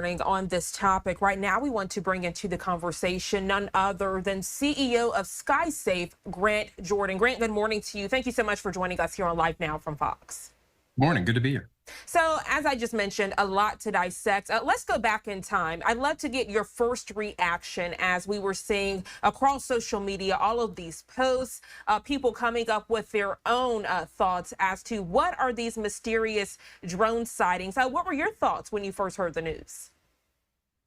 On this topic. Right now, we want to bring into the conversation none other than CEO of SkySafe, Grant Jordan. Grant, good morning to you. Thank you so much for joining us here on Live Now from Fox. Morning, good to be here. So, as I just mentioned, a lot to dissect. Let's go back in time. I'd love to get your first reaction as we were seeing across social media all of these posts, people coming up with their own thoughts as to what are these mysterious drone sightings. What were your thoughts when you first heard the news?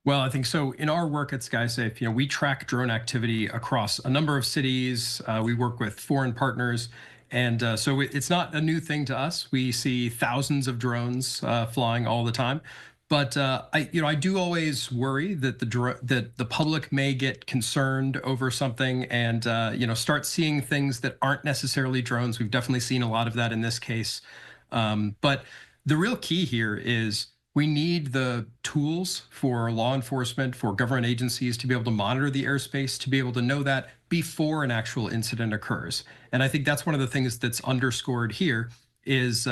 Well, I think so. In our work at SkySafe, we track drone activity across a number of cities. We work with foreign partners. And so it's not a new thing to us. We see thousands of drones flying all the time. But I do always worry that the public may get concerned over something and start seeing things that aren't necessarily drones. We've definitely seen a lot of that in this case. But the real key here is we need the tools for law enforcement, for government agencies to be able to monitor the airspace, to be able to know that before an actual incident occurs. And I think that's one of the things that's underscored here is,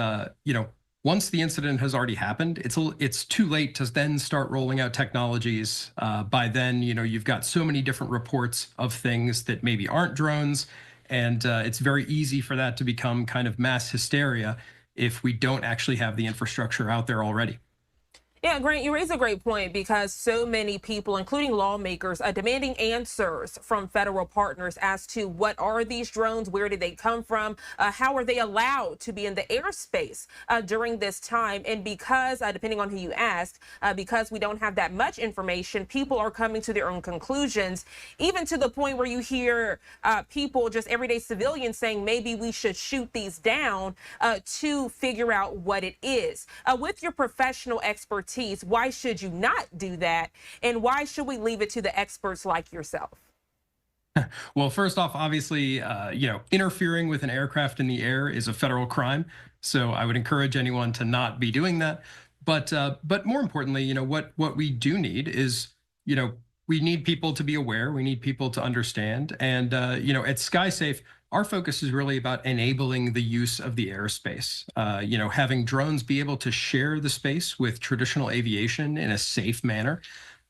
once the incident has already happened, it's too late to then start rolling out technologies. By then, you've got so many different reports of things that maybe aren't drones. And it's very easy for that to become kind of mass hysteria if we don't actually have the infrastructure out there already. Yeah, Grant, you raise a great point because so many people, including lawmakers, are demanding answers from federal partners as to what are these drones, where did they come from, how are they allowed to be in the airspace during this time. And because, depending on who you ask, because we don't have that much information, people are coming to their own conclusions, even to the point where you hear people, just everyday civilians, saying maybe we should shoot these down to figure out what it is. With your professional expertise, why should you not do that? And why should we leave it to the experts like yourself? Well, first off, obviously, interfering with an aircraft in the air is a federal crime. So I would encourage anyone to not be doing that. But more importantly, what we do need is, we need people to be aware. We need people to understand. And, at SkySafe, our focus is really about enabling the use of the airspace, having drones be able to share the space with traditional aviation in a safe manner.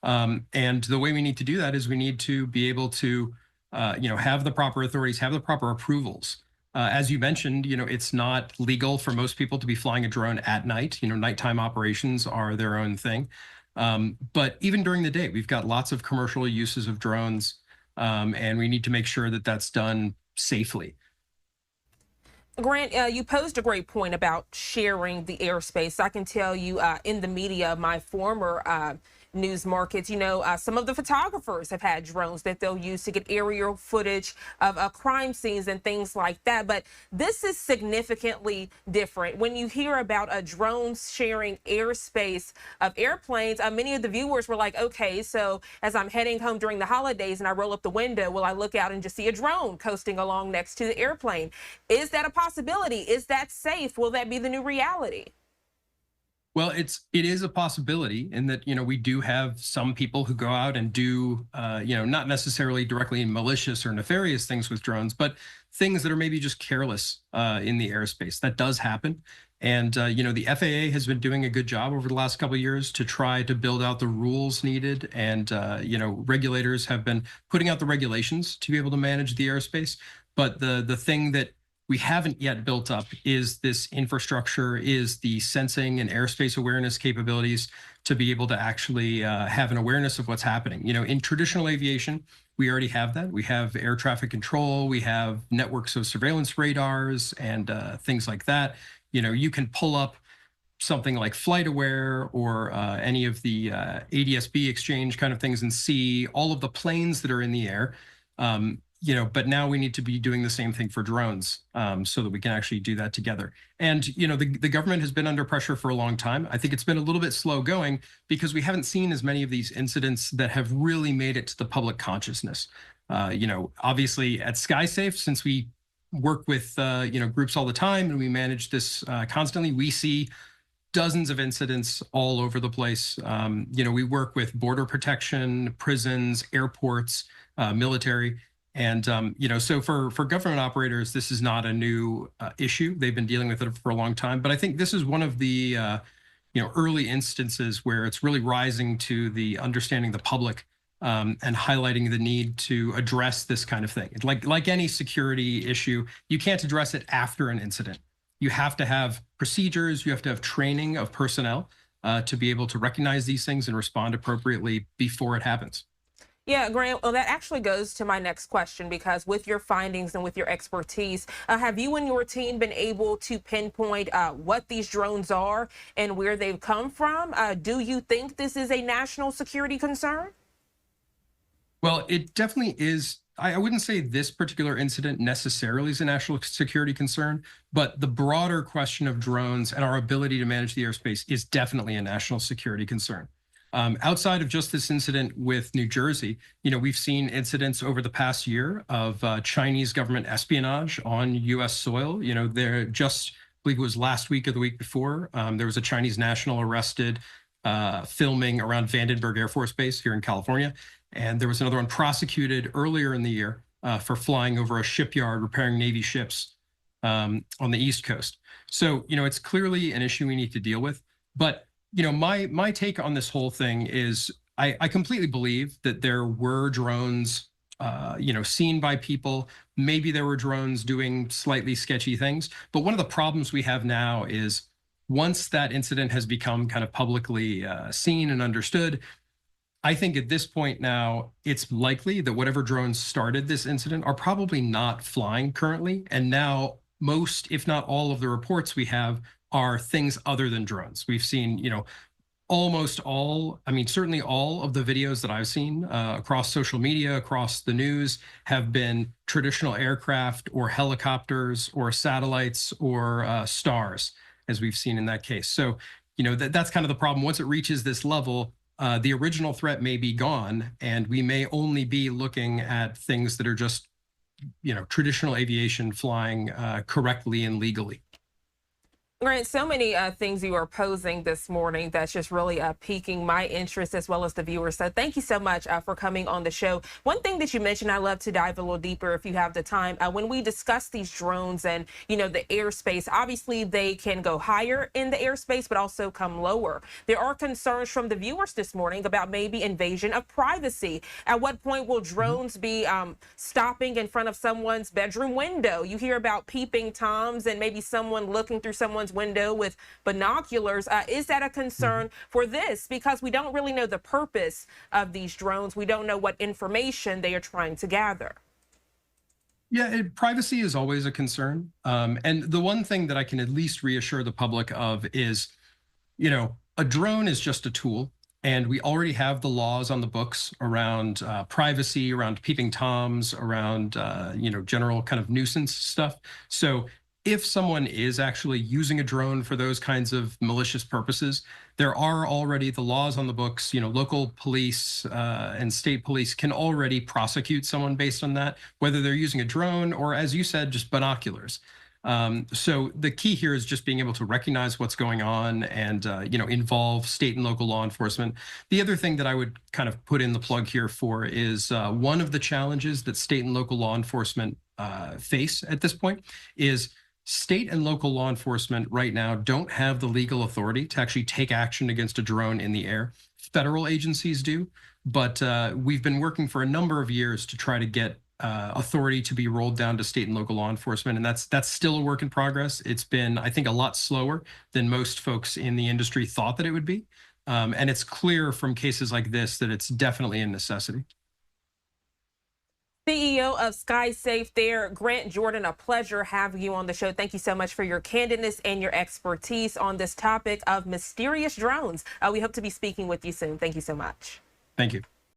And the way we need to do that is we need to be able to, have the proper authorities, have the proper approvals. As you mentioned, it's not legal for most people to be flying a drone at night. Nighttime operations are their own thing. But even during the day, we've got lots of commercial uses of drones, and we need to make sure that that's done safely. Grant, you posed a great point about sharing the airspace. I can tell you in the media, my former news markets, some of the photographers have had drones that they'll use to get aerial footage of crime scenes and things like that. But this is significantly different. When you hear about drones sharing airspace of airplanes, many of the viewers were like, okay, so as I'm heading home during the holidays and I roll up the window, will I look out and just see a drone coasting along next to the airplane? Is that a possibility? Is that safe? Will that be the new reality? Well, it is a possibility in that, we do have some people who go out and do, not necessarily directly malicious or nefarious things with drones, but things that are maybe just careless in the airspace. That does happen. And, the FAA has been doing a good job over the last couple of years to try to build out the rules needed. And, regulators have been putting out the regulations to be able to manage the airspace. But the thing that we haven't yet built up is this infrastructure, is the sensing and airspace awareness capabilities to be able to actually have an awareness of what's happening. In traditional aviation, we already have that. We have air traffic control, we have networks of surveillance radars and things like that. You can pull up something like FlightAware or any of the ADS-B exchange kind of things and see all of the planes that are in the air. But now we need to be doing the same thing for drones so that we can actually do that together. And, the government has been under pressure for a long time. I think it's been a little bit slow going because we haven't seen as many of these incidents that have really made it to the public consciousness. Obviously at SkySafe, since we work with, groups all the time and we manage this constantly, we see dozens of incidents all over the place. We work with border protection, prisons, airports, military. And, so for government operators, this is not a new issue. They've been dealing with it for a long time. But I think this is one of the early instances where it's really rising to the understanding the public, and highlighting the need to address this kind of thing. Like any security issue, you can't address it after an incident. You have to have procedures, you have to have training of personnel to be able to recognize these things and respond appropriately before it happens. Yeah, Grant, well, that actually goes to my next question because with your findings and with your expertise, have you and your team been able to pinpoint what these drones are and where they've come from? Do you think this is a national security concern? Well, it definitely is. I wouldn't say this particular incident necessarily is a national security concern, but the broader question of drones and our ability to manage the airspace is definitely a national security concern. Outside of just this incident with New Jersey, we've seen incidents over the past year of Chinese government espionage on U.S. soil. There just, I believe it was last week or the week before, there was a Chinese national arrested filming around Vandenberg Air Force Base here in California. And there was another one prosecuted earlier in the year for flying over a shipyard repairing Navy ships on the East Coast. So, it's clearly an issue we need to deal with. But, my take on this whole thing is I completely believe that there were drones, seen by people. Maybe there were drones doing slightly sketchy things. But one of the problems we have now is once that incident has become kind of publicly seen and understood, I think at this point now, it's likely that whatever drones started this incident are probably not flying currently. And now most, if not all of the reports we have are things other than drones. We've seen, almost all, certainly all of the videos that I've seen across social media, across the news have been traditional aircraft or helicopters or satellites or stars, as we've seen in that case. So, that's kind of the problem. Once it reaches this level, the original threat may be gone, and we may only be looking at things that are just, traditional aviation flying correctly and legally. Grant, so many things you are posing this morning that's just really piquing my interest as well as the viewers. So thank you so much for coming on the show. One thing that you mentioned, I'd love to dive a little deeper if you have the time. When we discuss these drones and, the airspace, obviously they can go higher in the airspace, but also come lower. There are concerns from the viewers this morning about maybe invasion of privacy. At what point will drones be stopping in front of someone's bedroom window? You hear about peeping Toms and maybe someone looking through someone's window with binoculars. Is that a concern for this? Because we don't really know the purpose of these drones. We don't know what information they are trying to gather. Yeah, privacy is always a concern. And the one thing that I can at least reassure the public of is, a drone is just a tool. And we already have the laws on the books around privacy, around peeping Toms, around, general kind of nuisance stuff. So if someone is actually using a drone for those kinds of malicious purposes, there are already the laws on the books. Local police and state police can already prosecute someone based on that, whether they're using a drone or, as you said, just binoculars. So the key here is just being able to recognize what's going on and, involve state and local law enforcement. The other thing that I would kind of put in the plug here for is one of the challenges that state and local law enforcement face at this point is state and local law enforcement right now don't have the legal authority to actually take action against a drone in the air. Federal agencies do, but we've been working for a number of years to try to get authority to be rolled down to state and local law enforcement, and that's still a work in progress. It's been, I think, a lot slower than most folks in the industry thought that it would be, and it's clear from cases like this that it's definitely a necessity. CEO of SkySafe there, Grant Jordan, a pleasure having you on the show. Thank you so much for your candidness and your expertise on this topic of mysterious drones. We hope to be speaking with you soon. Thank you so much. Thank you.